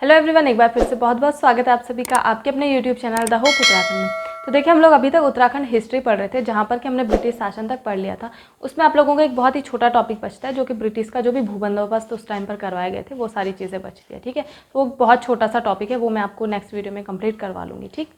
Hello everyone, एक बार फिर से बहुत बहुत स्वागत है आप सभी का आपके अपने YouTube channel the hope Uttarakhand में। तो देखिए, हम लोग अभी तक उत्तराखंड हिस्ट्री पढ़ रहे थे, जहाँ पर कि हमने ब्रिटिश शासन तक पढ़ लिया था। उसमें आप लोगों को एक बहुत ही छोटा टॉपिक बचता है, जो कि ब्रिटिश का जो भी भूबंदोबस्त उस टाइम पर करवाए गए थे, वो सारी चीज़ें बचती है। ठीक है, तो वो बहुत छोटा सा टॉपिक है, वो मैं आपको नेक्स्ट वीडियो में कंप्लीट करवा लूँगी। ठीक,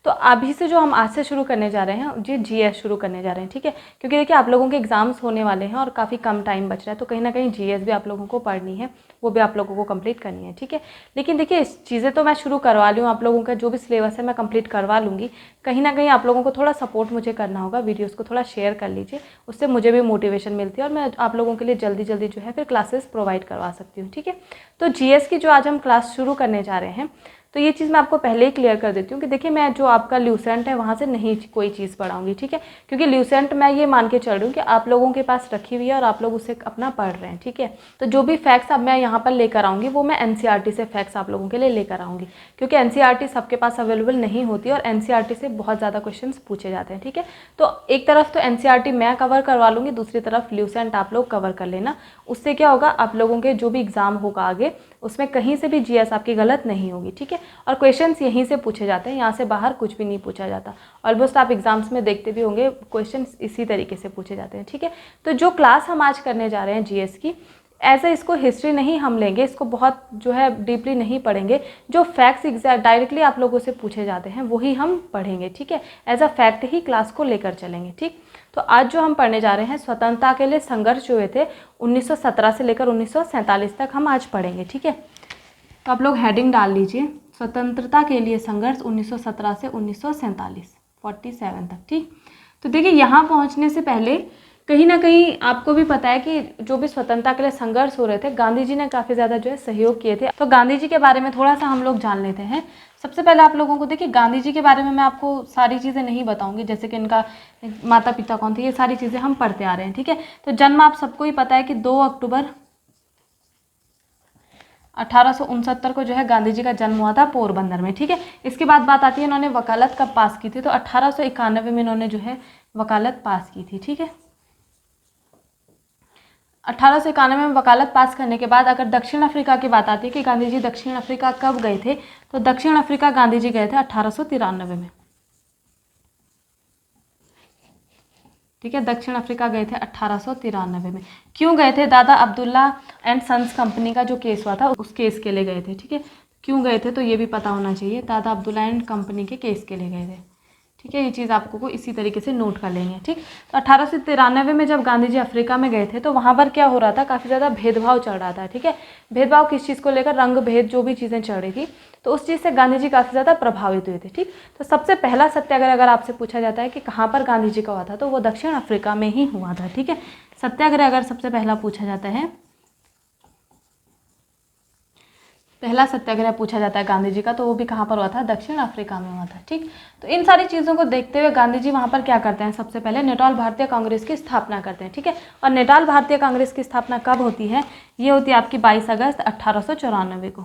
तो अभी से जो हम आज से शुरू करने जा रहे हैं, जी जीएस शुरू करने जा रहे हैं। ठीक है, क्योंकि देखिए आप लोगों के एग्जाम्स होने वाले हैं और काफ़ी कम टाइम बच रहा है, तो कहीं ना कहीं जीएस भी आप लोगों को पढ़नी है, वो भी आप लोगों को कंप्लीट करनी है। ठीक है, लेकिन देखिए इस चीज़ें तो मैं शुरू करवा लूँ, आप लोगों का जो भी सिलेबस है मैं कंप्लीट करवा लूँगी। कहीं ना कहीं आप लोगों को थोड़ा सपोर्ट मुझे करना होगा, वीडियोस को थोड़ा शेयर कर लीजिए, उससे मुझे भी मोटिवेशन मिलती है और मैं आप लोगों के लिए जल्दी जल्दी जो है फिर क्लासेस प्रोवाइड करवा सकती हूँ। ठीक है, तो जीएस की जो आज हम क्लास शुरू करने जा रहे हैं, तो ये चीज़ मैं आपको पहले ही क्लियर कर देती हूँ कि देखिए मैं जो आपका ल्यूसेंट है वहाँ से नहीं कोई चीज़ पढ़ाऊँगी। ठीक है, क्योंकि ल्यूसेंट मैं ये मान के चल रही हूँ कि आप लोगों के पास रखी हुई है और आप लोग उसे अपना पढ़ रहे हैं। ठीक है, तो जो भी फैक्ट्स अब मैं यहाँ पर लेकर आऊँगी वो मैं एनसीईआरटी से फैक्ट्स आप लोगों के लिए लेकर आऊँगी, क्योंकि एनसीईआरटी सबके पास अवेलेबल नहीं होती और एनसीईआरटी से बहुत ज़्यादा क्वेश्चंस पूछे जाते हैं। ठीक है, तो एक तरफ तो एनसीईआरटी मैं कवर करवा लूँगी, दूसरी तरफ ल्यूसेंट आप लोग कवर कर लेना। उससे क्या होगा, आप लोगों के जो भी एग्ज़ाम होगा आगे, उसमें कहीं से भी जीएस आपकी गलत नहीं होगी। ठीक है, और क्वेश्चंस यहीं से पूछे जाते हैं, यहाँ से बाहर कुछ भी नहीं पूछा जाता। ऑलमोस्ट आप एग्जाम्स में देखते भी होंगे, क्वेश्चंस इसी तरीके से पूछे जाते हैं। ठीक है, तो जो क्लास हम आज करने जा रहे हैं जीएस की, ऐसे इसको हिस्ट्री नहीं हम लेंगे, इसको बहुत जो है डीपली नहीं पढ़ेंगे। जो फैक्ट्स डायरेक्टली आप लोगों से पूछे जाते हैं वही हम पढ़ेंगे। ठीक है, एज अ फैक्ट ही क्लास को लेकर चलेंगे। ठीक, तो आज जो हम पढ़ने जा रहे हैं, स्वतंत्रता के लिए संघर्ष जो हुए थे 1917 से लेकर 1947 तक हम आज पढ़ेंगे। ठीक है, तो आप लोग हेडिंग डाल लीजिए, स्वतंत्रता के लिए संघर्ष 1917 से 1947 47 तक। ठीक, तो देखिए यहाँ पहुँचने से पहले कहीं ना कहीं आपको भी पता है कि जो भी स्वतंत्रता के लिए संघर्ष हो रहे थे, गांधी जी ने काफ़ी ज़्यादा जो है सहयोग किए थे। तो गांधी जी के बारे में थोड़ा सा हम लोग जान लेते हैं। सबसे पहले आप लोगों को देखिए, गांधी जी के बारे में मैं आपको सारी चीज़ें नहीं बताऊंगी, जैसे कि इनका माता पिता कौन थे, ये सारी चीज़ें हम पढ़ते आ रहे हैं। ठीक है, तो जन्म आप सबको ही पता है कि 2 अक्टूबर 1869 को जो है गांधी जी का जन्म हुआ था पोरबंदर में। ठीक है, इसके बाद बात आती है इन्होंने वकालत कब पास की थी, तो 1891 में इन्होंने जो है वकालत पास की थी। ठीक है, 1891 में वकालत पास करने के बाद अगर दक्षिण अफ्रीका की बात आती है कि गांधी जी दक्षिण अफ्रीका कब गए थे, तो दक्षिण अफ्रीका गांधी जी गए थे 1893 में। ठीक है, दक्षिण अफ्रीका गए थे 1893 में। क्यों गए थे? दादा अब्दुल्ला एंड सन्स कंपनी का जो केस हुआ था उस केस के लिए गए थे। ठीक है, क्यों गए थे तो ये भी पता होना चाहिए, दादा अब्दुल्ला एंड कंपनी के केस के लिए गए थे। ठीक है, ये चीज़ आपको को इसी तरीके से नोट कर लेंगे। ठीक, तो 1893 में जब गांधी जी अफ्रीका में गए थे, तो वहाँ पर क्या हो रहा था, काफ़ी ज़्यादा भेदभाव चल रहा था। ठीक है, भेदभाव किस चीज़ को लेकर, रंग भेद जो भी चीज़ें चल रही थी, तो उस चीज़ से गांधी जी काफ़ी ज़्यादा प्रभावित हुए थे। ठीक, तो सबसे पहला सत्याग्रह अगर आपसे पूछा जाता है कि कहाँ पर गांधी जी का हुआ था, तो वो दक्षिण अफ्रीका में ही हुआ था। ठीक है, सत्याग्रह अगर सबसे पहला पूछा जाता है, पहला सत्याग्रह पूछा जाता है गांधी जी का, तो वो भी कहाँ पर हुआ था, दक्षिण अफ्रीका में हुआ था। ठीक, तो इन सारी चीज़ों को देखते हुए गांधी जी वहाँ पर क्या करते हैं, सबसे पहले नेटाल भारतीय कांग्रेस की स्थापना करते हैं। ठीक है, और नेटाल भारतीय कांग्रेस की स्थापना कब होती है, ये होती है आपकी 22 अगस्त 1894 को,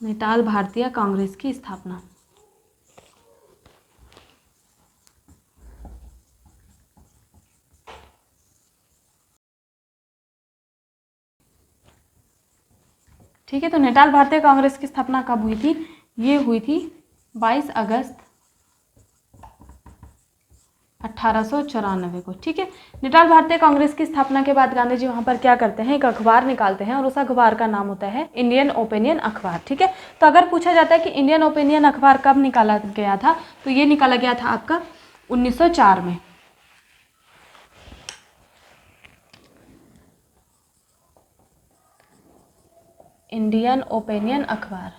नेटाल भारतीय कांग्रेस की स्थापना। ठीक है, तो नेटाल भारतीय कांग्रेस की स्थापना कब हुई थी, ये हुई थी 22 अगस्त 1894 को। ठीक है, नेटाल भारतीय कांग्रेस की स्थापना के बाद गांधी जी वहाँ पर क्या करते हैं, एक अखबार निकालते हैं और उस अखबार का नाम होता है इंडियन ओपिनियन अखबार। ठीक है, तो अगर पूछा जाता है कि इंडियन ओपिनियन अखबार कब निकाला गया था, तो ये निकाला गया था आपका 1904 में। इंडियन ओपिनियन अखबार,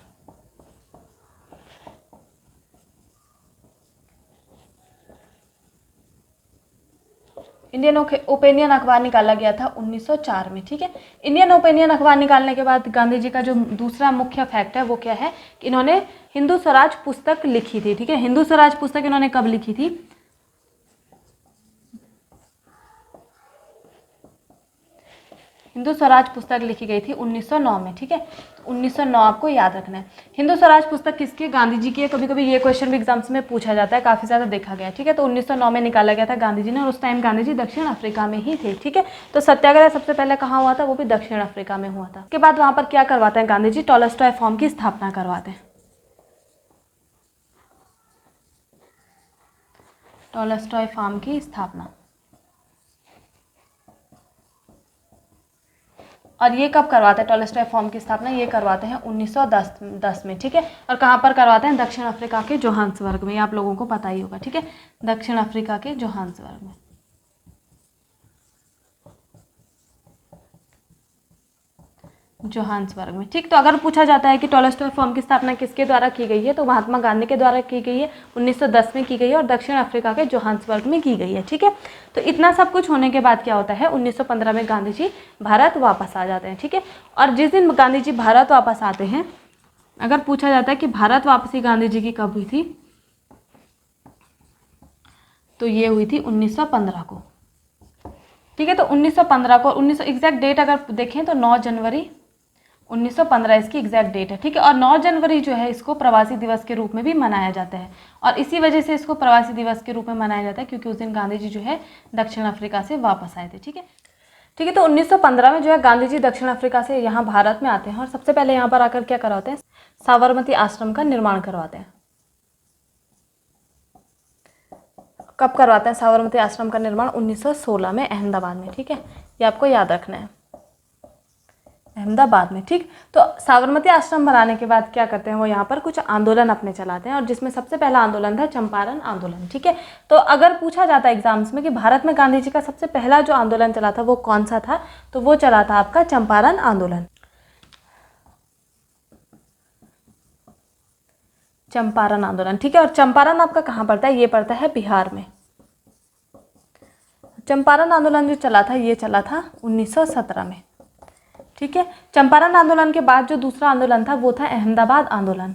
इंडियन ओपिनियन अखबार निकाला गया था 1904 में। ठीक है, इंडियन ओपिनियन अखबार निकालने के बाद गांधी जी का जो दूसरा मुख्य फैक्ट है वो क्या है कि इन्होंने हिंदू स्वराज पुस्तक लिखी थी। ठीक है, हिंदू स्वराज पुस्तक इन्होंने कब लिखी थी, हिंदू स्वराज पुस्तक लिखी गई थी 1909 में, ठीक है। तो 1909 आपको याद रखना है। हिंदू स्वराज पुस्तक किसकी? गांधी जी की है। कभी कभी ये क्वेश्चन भी एग्जाम्स में पूछा जाता है, काफ़ी ज़्यादा देखा गया है, ठीक है। तो 1909 में निकाला गया था गांधी जी ने, और उस टाइम गांधी जी दक्षिण अफ्रीका में ही थे, ठीक है। तो सत्याग्रह सबसे पहले कहाँ हुआ था? वो भी दक्षिण अफ्रीका में हुआ था। उसके बाद वहाँ पर क्या करवाते हैं गांधी जी? टॉलस्टॉय फॉर्म की स्थापना करवाते हैं। टॉलस्टॉय फॉर्म की स्थापना, और ये कब करवाते हैं टॉलस्टॉय फॉर्म की स्थापना? ये करवाते हैं 1910 में, ठीक है। और कहाँ पर करवाते हैं? दक्षिण अफ्रीका के जोहान्सबर्ग में। ये आप लोगों को पता ही होगा, ठीक है। दक्षिण अफ्रीका के जोहान्सबर्ग में, जोहान्सबर्ग में, ठीक। तो अगर पूछा जाता है कि टॉलस्टॉय फॉर्म की स्थापना किसके द्वारा की गई है, तो महात्मा गांधी के द्वारा की गई है, 1910 में की गई है, और दक्षिण अफ्रीका के जोहान्सबर्ग में की गई है, ठीक है। तो इतना सब कुछ होने के बाद क्या होता है? 1915 में गांधी जी भारत वापस आ जाते हैं, ठीक है। और जिस दिन गांधी जी भारत वापस आते हैं, अगर पूछा जाता है कि भारत वापसी गांधी जी की कब हुई थी, तो ये हुई थी 1915 को, ठीक है। तो 1915 को, 19 एग्जैक्ट डेट अगर देखें तो 9 जनवरी 1915 इसकी एग्जैक्ट डेट है, ठीक है। और 9 जनवरी जो है इसको प्रवासी दिवस के रूप में भी मनाया जाता है, और इसी वजह से इसको प्रवासी दिवस के रूप में मनाया जाता है क्योंकि उस दिन गांधी जी जो है दक्षिण अफ्रीका से वापस आए थे, ठीक है। ठीक है, तो 1915 में जो है गांधी जी दक्षिण अफ्रीका से यहाँ भारत में आते हैं, और सबसे पहले यहाँ पर आकर क्या करवाते हैं? साबरमती आश्रम का निर्माण करवाते हैं। कब करवाते हैं साबरमती आश्रम का निर्माण? 1916 में अहमदाबाद में, ठीक है। ये आपको याद रखना है, अहमदाबाद में, ठीक। तो साबरमती आश्रम बनाने के बाद क्या करते हैं? वो यहाँ पर कुछ आंदोलन अपने चलाते हैं, और जिसमें सबसे पहला आंदोलन था चंपारण आंदोलन, ठीक है। तो अगर पूछा जाता है एग्जाम्स में कि भारत में गांधी जी का सबसे पहला जो आंदोलन चला था वो कौन सा था, तो वो चला था आपका चंपारण आंदोलन। चंपारण आंदोलन, ठीक है। और चंपारण आपका कहाँ पड़ता है? ये पड़ता है बिहार में। चंपारण आंदोलन जो चला था ये चला था 1917 में, ठीक है। चंपारण आंदोलन के बाद जो दूसरा आंदोलन था वो था अहमदाबाद आंदोलन,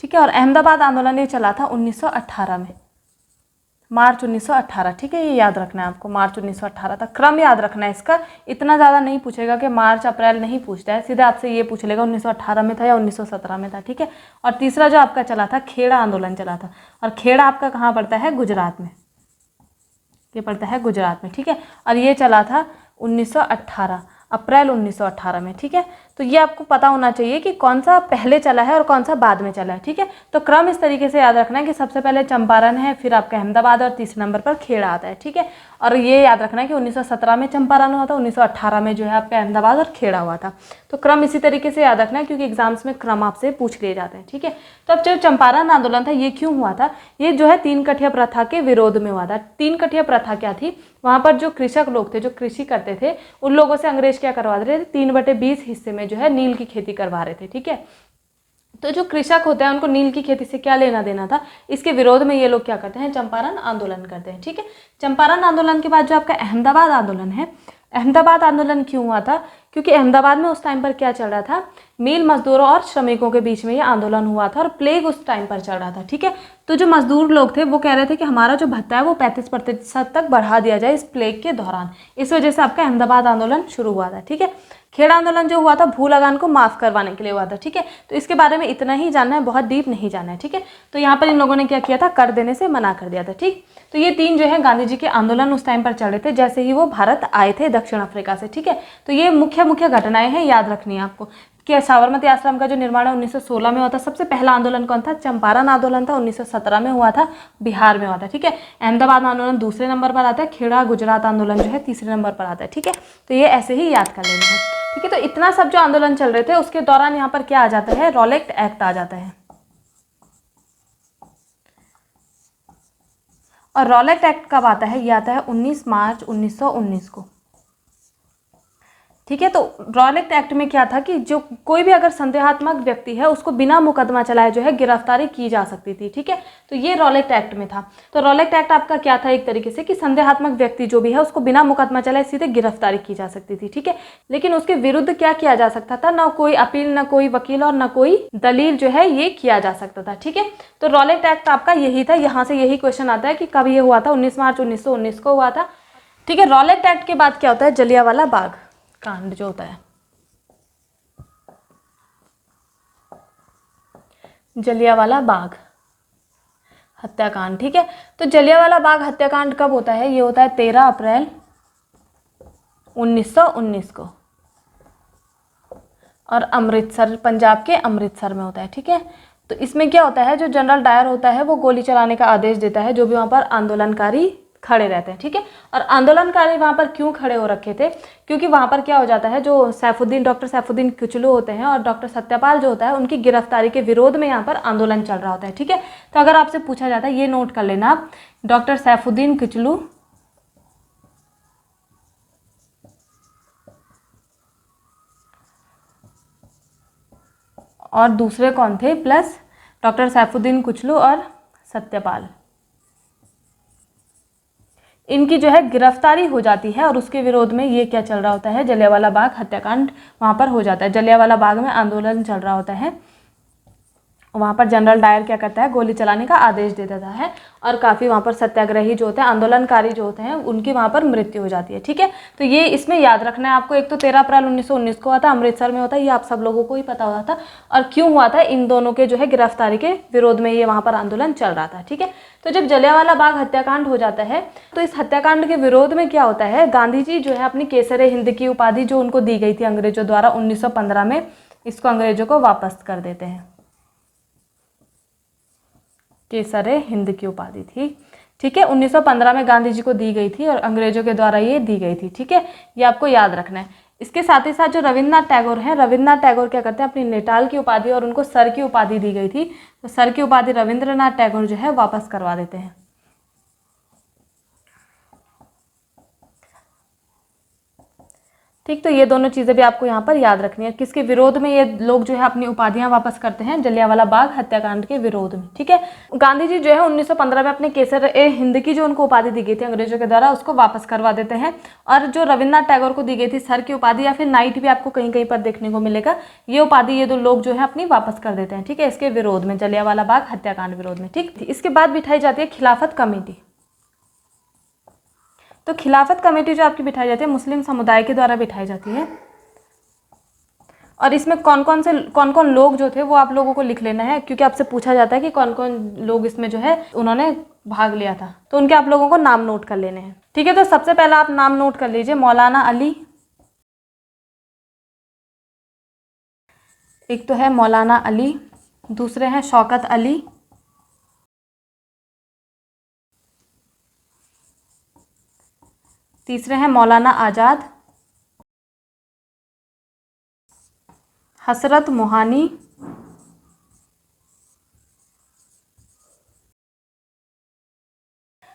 ठीक है। और अहमदाबाद आंदोलन ये चला था 1918 में, मार्च 1918, ठीक है। ये याद रखना है आपको, मार्च 1918 तक। क्रम याद रखना है इसका, इतना ज़्यादा नहीं पूछेगा कि मार्च अप्रैल नहीं पूछता है, सीधे आपसे ये पूछ लेगा 1918 में था या 1917 में था, ठीक है। और तीसरा जो आपका चला था खेड़ा आंदोलन चला था, और खेड़ा आपका कहाँ पड़ता है? गुजरात में, ये पड़ता है गुजरात में, ठीक है। और ये चला था 1918, अप्रैल 1918 में, ठीक है। तो ये आपको पता होना चाहिए कि कौन सा पहले चला है और कौन सा बाद में चला है, ठीक है। तो क्रम इस तरीके से याद रखना है कि सबसे पहले चंपारण है, फिर आपका अहमदाबाद, और तीसरे नंबर पर खेड़ा आता है, ठीक है। और ये याद रखना है कि 1917 में चंपारण हुआ था, 1918 में जो है आपका अहमदाबाद और खेड़ा हुआ था। तो क्रम इसी तरीके से याद रखना है क्योंकि एग्जाम्स में क्रम आपसे पूछ लिए जाते हैं, ठीक है। तो अब जो चंपारण आंदोलन था ये क्यों हुआ था? ये जो है 3 कठिया प्रथा के विरोध में हुआ था। 3 कठिया प्रथा क्या थी? वहाँ पर जो कृषक लोग थे, जो कृषि करते थे, उन लोगों से अंग्रेज क्या करवा रहे थे? 3/20 हिस्से में जो है नील की खेती करवा रहे थे, ठीक है। तो जो कृषक होते हैं उनको नील की खेती से क्या लेना देना था, इसके विरोध में ये लोग क्या करते हैं? चंपारण आंदोलन करते हैं, ठीक है। चंपारण आंदोलन के बाद जो आपका अहमदाबाद आंदोलन है, अहमदाबाद आंदोलन क्यों हुआ था? क्योंकि अहमदाबाद में उस टाइम पर क्या चल रहा था? मिल मजदूरों और श्रमिकों के बीच में ये आंदोलन हुआ था, और प्लेग उस टाइम पर चल रहा था, ठीक है। तो जो मजदूर लोग थे वो कह रहे थे कि हमारा जो भत्ता है वो 35% तक बढ़ा दिया जाए इस प्लेग के दौरान। इस वजह से आपका अहमदाबाद आंदोलन शुरू हुआ था, ठीक है। खेड़ा आंदोलन जो हुआ था भू लगान को माफ करवाने के लिए हुआ था, ठीक है। तो इसके बारे में इतना ही जानना है, बहुत डीप नहीं जानना है, ठीक है। तो यहाँ पर इन लोगों ने क्या किया था? कर देने से मना कर दिया था, ठीक। तो ये 3 जो है गांधी जी के आंदोलन उस टाइम पर चल रहे थे जैसे ही वो भारत आए थे दक्षिण अफ्रीका से, ठीक है। तो ये मुख्य मुख्य घटनाएं हैं, याद रखनी है आपको। कि साबरमती आश्रम का जो निर्माण है 1916 में हुआ था। सबसे पहला आंदोलन कौन था? चंपारण आंदोलन था, 1917 में हुआ था, बिहार में हुआ था, ठीक है। अहमदाबाद आंदोलन दूसरे नंबर पर आता है, खेड़ा गुजरात आंदोलन जो है तीसरे नंबर पर आता है, ठीक है। तो ये ऐसे ही याद कर लेना है, ठीक है। तो इतना सब जो आंदोलन चल रहे थे उसके दौरान यहाँ पर क्या आ जाता है? रॉलेट एक्ट आ जाता है। और रॉलेट एक्ट कब आता है? ये आता है 19 मार्च 1919 को, ठीक है। तो रॉलेट एक्ट में क्या था कि जो कोई भी अगर संदेहात्मक व्यक्ति है उसको बिना मुकदमा चलाए जो है गिरफ्तारी की जा सकती थी। ठीक है, तो ये रॉलेट एक्ट में था। तो रॉलेट एक्ट आपका क्या था एक तरीके से कि संदेहात्मक व्यक्ति जो भी है उसको बिना मुकदमा चलाए सीधे गिरफ्तारी की जा सकती थी। ठीक है, लेकिन उसके विरुद्ध क्या किया जा सकता था, ना कोई अपील, ना कोई वकील और ना कोई दलील जो है ये किया जा सकता था। ठीक है, तो रॉलेट एक्ट आपका यही था। यहाँ से यही क्वेश्चन आता है कि कब ये हुआ था, 19 मार्च 1919 को हुआ था। ठीक है, रॉलेट एक्ट के बाद क्या होता है, जलियांवाला बाग कांड जो होता है, जलियांवाला बाग हत्याकांड। ठीक है, तो जलियांवाला बाग हत्याकांड कब होता है, ये होता है 13 अप्रैल 1919 को, और अमृतसर, पंजाब के अमृतसर में होता है। ठीक है, तो इसमें क्या होता है, जो जनरल डायर होता है वो गोली चलाने का आदेश देता है जो भी वहाँ पर आंदोलनकारी खड़े रहते हैं। ठीक है, और आंदोलनकारी वहाँ पर क्यों खड़े हो रखे थे, क्योंकि वहाँ पर क्या हो जाता है, जो सैफुद्दीन, डॉक्टर सैफुद्दीन किचलू होते हैं और डॉक्टर सत्यपाल जो होता है उनकी गिरफ्तारी के विरोध में यहाँ पर आंदोलन चल रहा होता है। ठीक है, तो अगर आपसे पूछा जाता है, ये नोट कर लेना आप, डॉक्टर सैफुद्दीन किचलू और दूसरे कौन थे, प्लस डॉक्टर सैफुद्दीन किचलू और सत्यपाल, इनकी जो है गिरफ्तारी हो जाती है और उसके विरोध में ये क्या चल रहा होता है, जलियांवाला बाग हत्याकांड वहाँ पर हो जाता है। जलियांवाला बाग में आंदोलन चल रहा होता है, वहाँ पर जनरल डायर क्या करता है, गोली चलाने का आदेश दे देता है और काफ़ी वहाँ पर सत्याग्रही जो होते हैं, आंदोलनकारी जो होते हैं, उनकी वहाँ पर मृत्यु हो जाती है। ठीक है, तो ये इसमें याद रखना है आपको। एक तो 13 अप्रैल 1919 को हुआ था, अमृतसर में होता है, ये आप सब लोगों को ही पता होता था। और क्यों हुआ था, इन दोनों के जो है गिरफ्तारी के विरोध में ये वहाँ पर आंदोलन चल रहा था। ठीक है, तो जब जलियांवाला बाग हत्याकांड हो जाता है तो इस हत्याकांड के विरोध में क्या होता है, गांधी जी जो है अपनी केसरे हिंद की उपाधि जो उनको दी गई थी अंग्रेजों द्वारा 1915 में, इसको अंग्रेजों को वापस कर देते हैं। केसरे हिंद की उपाधि थी। ठीक है, 1915 में गांधी जी को दी गई थी और अंग्रेजों के द्वारा ये दी गई थी। ठीक है, ये आपको याद रखना है। इसके साथ ही साथ जो रविन्द्रनाथ टैगोर हैं, रविन्द्रनाथ टैगोर क्या करते हैं, अपनी नेटाल की उपाधि और उनको सर की उपाधि दी गई थी, तो सर की उपाधि रविन्द्रनाथ टैगोर जो है वापस करवा देते हैं। ठीक, तो ये दोनों चीज़ें भी आपको यहाँ पर याद रखनी है, किसके विरोध में ये लोग जो है अपनी उपाधियां वापस करते हैं, जलियांवाला बाग हत्याकांड के विरोध में। ठीक है, गांधी जी जो है 1915 में अपने केसर ए हिंद की जो उनको उपाधि दी गई थी अंग्रेजों के द्वारा, उसको वापस करवा देते हैं। और जो रविन्द्रनाथ टैगोर को दी गई थी सर की उपाधि या फिर नाइट भी आपको कहीं कहीं पर देखने को मिलेगा, ये उपाधि ये दो लोग जो है अपनी वापस कर देते हैं। ठीक है, इसके विरोध में, जलियांवाला बाग हत्याकांड विरोध में। ठीक, इसके बाद बिठाई जाती है खिलाफत कमेटी। तो खिलाफत कमेटी जो आपकी बिठाई जाती है मुस्लिम समुदाय के द्वारा बिठाई जाती है, और इसमें कौन कौन लोग जो थे वो आप लोगों को लिख लेना है, क्योंकि आपसे पूछा जाता है कि कौन कौन लोग इसमें जो है उन्होंने भाग लिया था, तो उनके आप लोगों को नाम नोट कर लेने हैं। ठीक है, तो सबसे पहला आप नाम नोट कर लीजिए, मौलाना अली, एक तो है मौलाना अली, दूसरे हैं शौकत अली, तीसरे हैं मौलाना आज़ाद, हसरत मोहानी,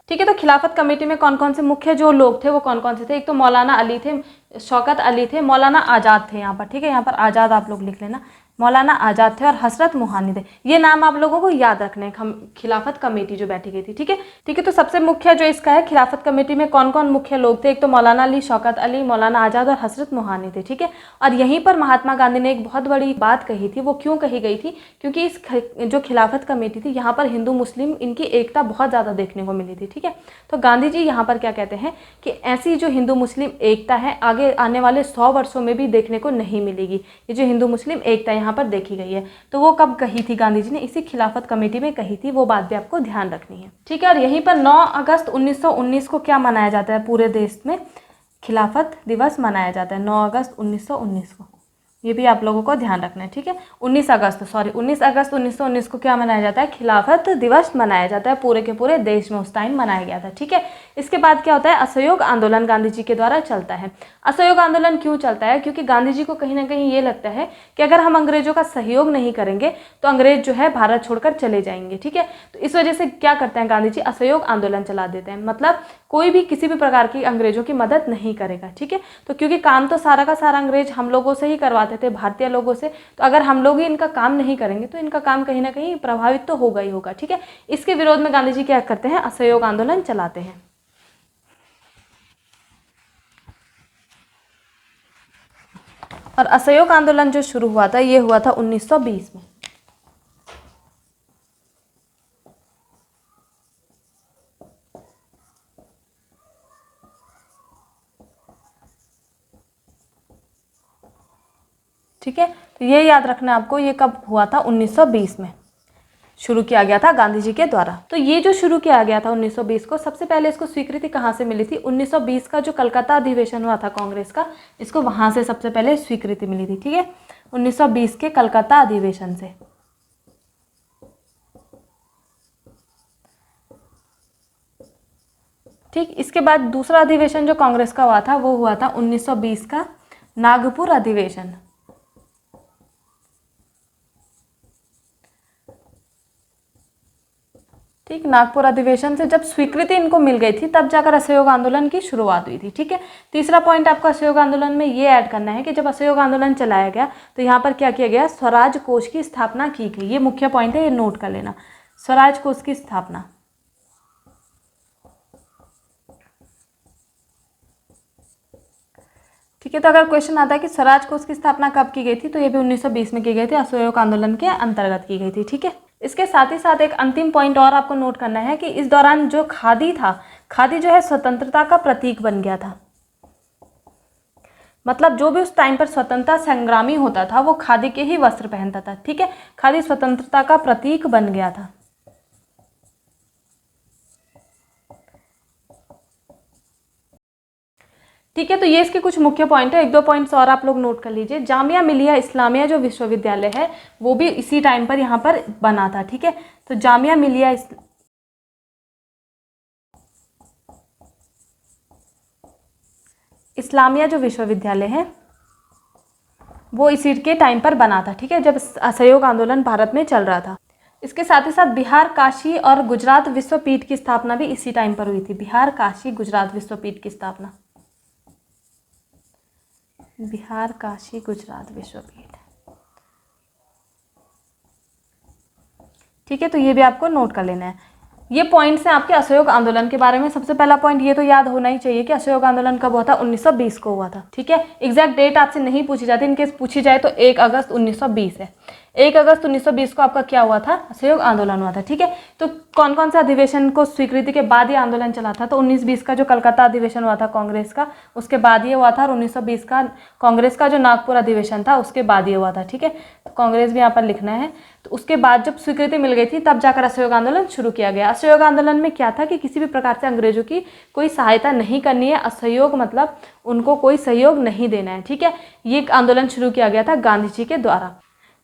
ठीक है। तो खिलाफत कमेटी में कौन कौन से मुख्य जो लोग थे वो कौन कौन से थे, एक तो मौलाना अली थे, शौकत अली थे, मौलाना आज़ाद थे यहाँ पर। ठीक है, यहाँ पर आज़ाद आप लोग लिख लेना, मौलाना आज़ाद थे और हसरत मोहानी थे। ये नाम आप लोगों को याद रखने हैं, खिलाफत कमेटी जो बैठी गई थी। ठीक है, ठीक है। तो सबसे मुख्य जो इसका है, खिलाफत कमेटी में कौन कौन मुख्य लोग थे, एक तो मौलाना अली, शौकत अली, मौलाना आज़ाद और हसरत मोहानी थे। ठीक है, और यहीं पर महात्मा गांधी ने एक बहुत बड़ी बात कही थी। वो क्यों कही गई थी, क्योंकि इस जो खिलाफत कमेटी थी यहाँ पर हिंदू मुस्लिम इनकी एकता बहुत ज़्यादा देखने को मिली थी। ठीक है, तो गांधी जी यहाँ पर क्या कहते हैं कि ऐसी जो हिंदू मुस्लिम एकता है आगे आने वाले 100 वर्षों में भी देखने को नहीं मिलेगी। ये जो हिंदू मुस्लिम एकता यहाँ पर देखी गई है, तो वो कब कही थी गांधी जी ने, इसी खिलाफत कमेटी में कही थी। वो बात भी आपको ध्यान रखनी है। ठीक है, और यहीं पर 9 अगस्त 1919 को क्या मनाया जाता है, पूरे देश में खिलाफत दिवस मनाया जाता है 9 अगस्त 1919 को। ये भी आप लोगों को ध्यान रखना है। ठीक है, 19 अगस्त 1919 को क्या मनाया जाता है, खिलाफत दिवस मनाया जाता है, पूरे के पूरे देश में उस टाइम मनाया गया था। ठीक है, इसके बाद क्या होता है, असहयोग आंदोलन गांधी जी के द्वारा चलता है। असहयोग आंदोलन क्यों चलता है, क्योंकि गांधी जी को कहीं ना कहीं ये लगता है कि अगर हम अंग्रेजों का सहयोग नहीं करेंगे तो अंग्रेज जो है भारत छोड़कर चले जाएंगे, ठीक है। तो इस वजह से क्या करते हैं गांधी जी, असहयोग आंदोलन चला देते हैं, मतलब कोई भी किसी भी प्रकार की अंग्रेजों की मदद नहीं करेगा, ठीक है। तो क्योंकि काम तो सारा का सारा अंग्रेज हम लोगों से ही करवाते थे, भारतीय लोगों से, तो अगर हम लोग ही इनका काम नहीं करेंगे तो इनका काम कहीं ना कहीं प्रभावित तो होगा ही होगा, ठीक है। इसके विरोध में गांधी जी क्या करते हैं, असहयोग आंदोलन चलाते हैं। और असहयोग आंदोलन जो शुरू हुआ था ये हुआ था 1920 में। ठीक है, तो ये याद रखना आपको, ये कब हुआ था, 1920 में शुरू किया गया था गांधी जी के द्वारा। तो ये जो शुरू किया गया था 1920 को, सबसे पहले इसको स्वीकृति कहाँ से मिली थी, 1920 का जो कलकत्ता अधिवेशन हुआ था कांग्रेस का, इसको वहाँ से सबसे पहले स्वीकृति मिली थी, ठीक है, 1920 के कलकत्ता अधिवेशन से। ठीक, इसके बाद दूसरा अधिवेशन जो कांग्रेस का हुआ था वो हुआ था 1920 का नागपुर अधिवेशन। ठीक, नागपुर अधिवेशन से जब स्वीकृति इनको मिल गई थी तब जाकर असहयोग आंदोलन की शुरुआत हुई थी, ठीक है। तीसरा पॉइंट आपका असहयोग आंदोलन में ये ऐड करना है कि जब असहयोग आंदोलन चलाया गया तो यहाँ पर क्या किया गया, स्वराज कोष की स्थापना की गई। ये मुख्य पॉइंट है, ये नोट कर लेना, स्वराज कोष की स्थापना। ठीक है, तो अगर क्वेश्चन आता है कि स्वराज कोष की स्थापना कब की गई थी, तो ये भी 1920 में की गई थी, असहयोग आंदोलन के अंतर्गत की गई थी, ठीक है। इसके साथ ही साथ एक अंतिम पॉइंट और आपको नोट करना है कि इस दौरान जो खादी था, खादी जो है स्वतंत्रता का प्रतीक बन गया था। मतलब जो भी उस टाइम पर स्वतंत्रता संग्रामी होता था वो खादी के ही वस्त्र पहनता था, ठीक है। खादी स्वतंत्रता का प्रतीक बन गया था। ठीक है, तो ये इसके कुछ मुख्य पॉइंट है। एक दो पॉइंट्स और आप लोग नोट कर लीजिए। जामिया मिलिया इस्लामिया जो विश्वविद्यालय है वो भी इसी टाइम पर यहाँ पर बना था, ठीक है। तो जामिया मिलिया इस्लामिया जो विश्वविद्यालय है वो इसी के टाइम पर बना था, ठीक है, जब असहयोग आंदोलन भारत में चल रहा था। इसके साथ ही साथ बिहार, काशी और गुजरात विश्वपीठ की स्थापना भी इसी टाइम पर हुई थी। बिहार, काशी, गुजरात विश्वपीठ की स्थापना, बिहार, काशी, गुजरात विश्वपीठ, ठीक है। तो ये भी आपको नोट कर लेना है। ये पॉइंट्स हैं आपके असहयोग आंदोलन के बारे में। सबसे पहला पॉइंट ये तो याद होना ही चाहिए कि असहयोग आंदोलन कब हुआ था, 1920 को हुआ था, ठीक है। एग्जैक्ट डेट आपसे नहीं पूछी जाती, इनकेस पूछी जाए तो 1 अगस्त 1920 है। 1 अगस्त 1920 को आपका क्या हुआ था, असहयोग आंदोलन हुआ था, ठीक है। तो कौन कौन सा अधिवेशन को स्वीकृति के बाद ये आंदोलन चला था, तो 1920 का जो कलकत्ता अधिवेशन हुआ था कांग्रेस का, उसके बाद ये हुआ था। और 1920 का कांग्रेस का जो नागपुर अधिवेशन था उसके बाद ये हुआ था, ठीक है। तो कांग्रेस भी यहाँ पर लिखना है। तो उसके बाद जब स्वीकृति मिल गई थी तब जाकर असहयोग आंदोलन शुरू किया गया। असहयोग आंदोलन में क्या था कि किसी भी प्रकार से अंग्रेजों की कोई सहायता नहीं करनी है। असहयोग मतलब उनको कोई सहयोग नहीं देना है, ठीक है। ये आंदोलन शुरू किया गया था गांधी जी के द्वारा,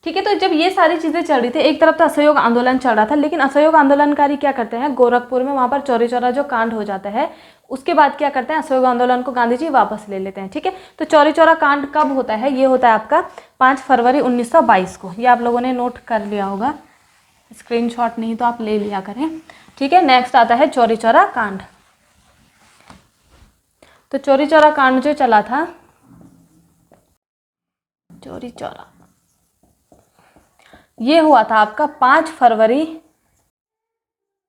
ठीक है। तो जब ये सारी चीज़ें चल रही थी, एक तरफ तो असहयोग आंदोलन चल रहा था, लेकिन असहयोग आंदोलनकारी क्या करते हैं, गोरखपुर में वहाँ पर चौरी चौरा जो कांड हो जाता है उसके बाद क्या करते हैं, असहयोग आंदोलन को गांधी जी वापस ले लेते हैं, ठीक है। तो चौरी चौरा कांड कब होता है, ये होता है आपका 5 फरवरी 1922 को। ये आप लोगों ने नोट कर लिया होगा, स्क्रीनशॉट नहीं तो आप ले लिया करें, ठीक है। नेक्स्ट आता है चौरी चौरा कांड। तो चौरी चौरा कांड जो चला था, चौरी चौरा, ये हुआ था आपका 5 फरवरी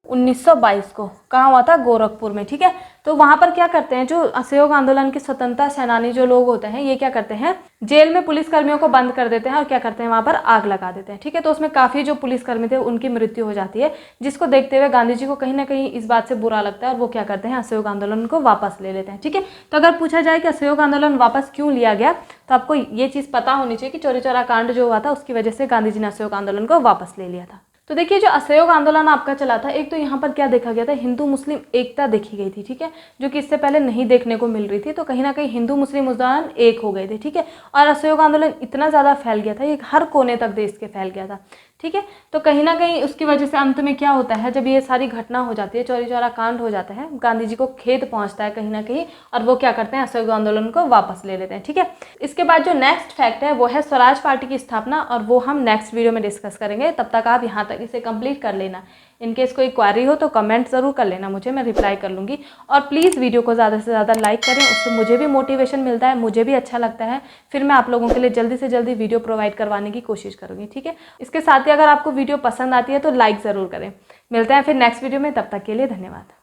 1922 को। कहाँ हुआ था, गोरखपुर में, ठीक है। तो वहाँ पर क्या करते हैं, जो असहयोग आंदोलन के स्वतंत्रता सेनानी जो लोग होते हैं, ये क्या करते हैं, जेल में पुलिसकर्मियों को बंद कर देते हैं और क्या करते हैं, वहाँ पर आग लगा देते हैं, ठीक है। तो उसमें काफ़ी जो पुलिसकर्मी थे उनकी मृत्यु हो जाती है, जिसको देखते हुए गांधी जी को कहीं ना कहीं इस बात से बुरा लगता है और वो क्या करते हैं, असहयोग आंदोलन को वापस ले लेते हैं, ठीक है। तो अगर पूछा जाए कि असहयोग आंदोलन वापस क्यों लिया गया, तो आपको ये चीज़ पता होनी चाहिए कि चौरी चौरा कांड जो हुआ था उसकी वजह से गांधी जी ने असहयोग आंदोलन को वापस ले लिया था। तो देखिए, जो असहयोग आंदोलन आपका चला था, एक तो यहाँ पर क्या देखा गया था, हिंदू मुस्लिम एकता देखी गई थी, ठीक है, जो कि इससे पहले नहीं देखने को मिल रही थी। तो कहीं ना कहीं हिंदू मुस्लिम उस दौरान एक हो गए थे, ठीक है। और असहयोग आंदोलन इतना ज़्यादा फैल गया था, ये हर कोने तक देश के फैल गया था, ठीक है। तो कहीं ना कहीं उसकी वजह से अंत में क्या होता है, जब ये सारी घटना हो जाती है, चौरी चौरा कांड हो जाता है, गांधी जी को खेद पहुंचता है कहीं ना कहीं, और वो क्या करते हैं, असहयोग आंदोलन को वापस ले लेते हैं। ठीक है। इसके बाद जो नेक्स्ट फैक्ट है वो है स्वराज पार्टी की स्थापना, और वो हम नेक्स्ट वीडियो में डिस्कस करेंगे। तब तक आप यहाँ तक इसे कंप्लीट कर लेना। इनकेस कोई क्वारी हो तो कमेंट ज़रूर कर लेना मुझे, मैं रिप्लाई कर लूँगी। और प्लीज़ वीडियो को ज़्यादा से ज़्यादा लाइक करें, उससे मुझे भी मोटिवेशन मिलता है, मुझे भी अच्छा लगता है। फिर मैं आप लोगों के लिए जल्दी से जल्दी वीडियो प्रोवाइड करवाने की कोशिश करूँगी। ठीक है। इसके साथ ही अगर आपको वीडियो पसंद आती है तो लाइक ज़रूर करें। मिलते हैं फिर नेक्स्ट वीडियो में, तब तक के लिए धन्यवाद।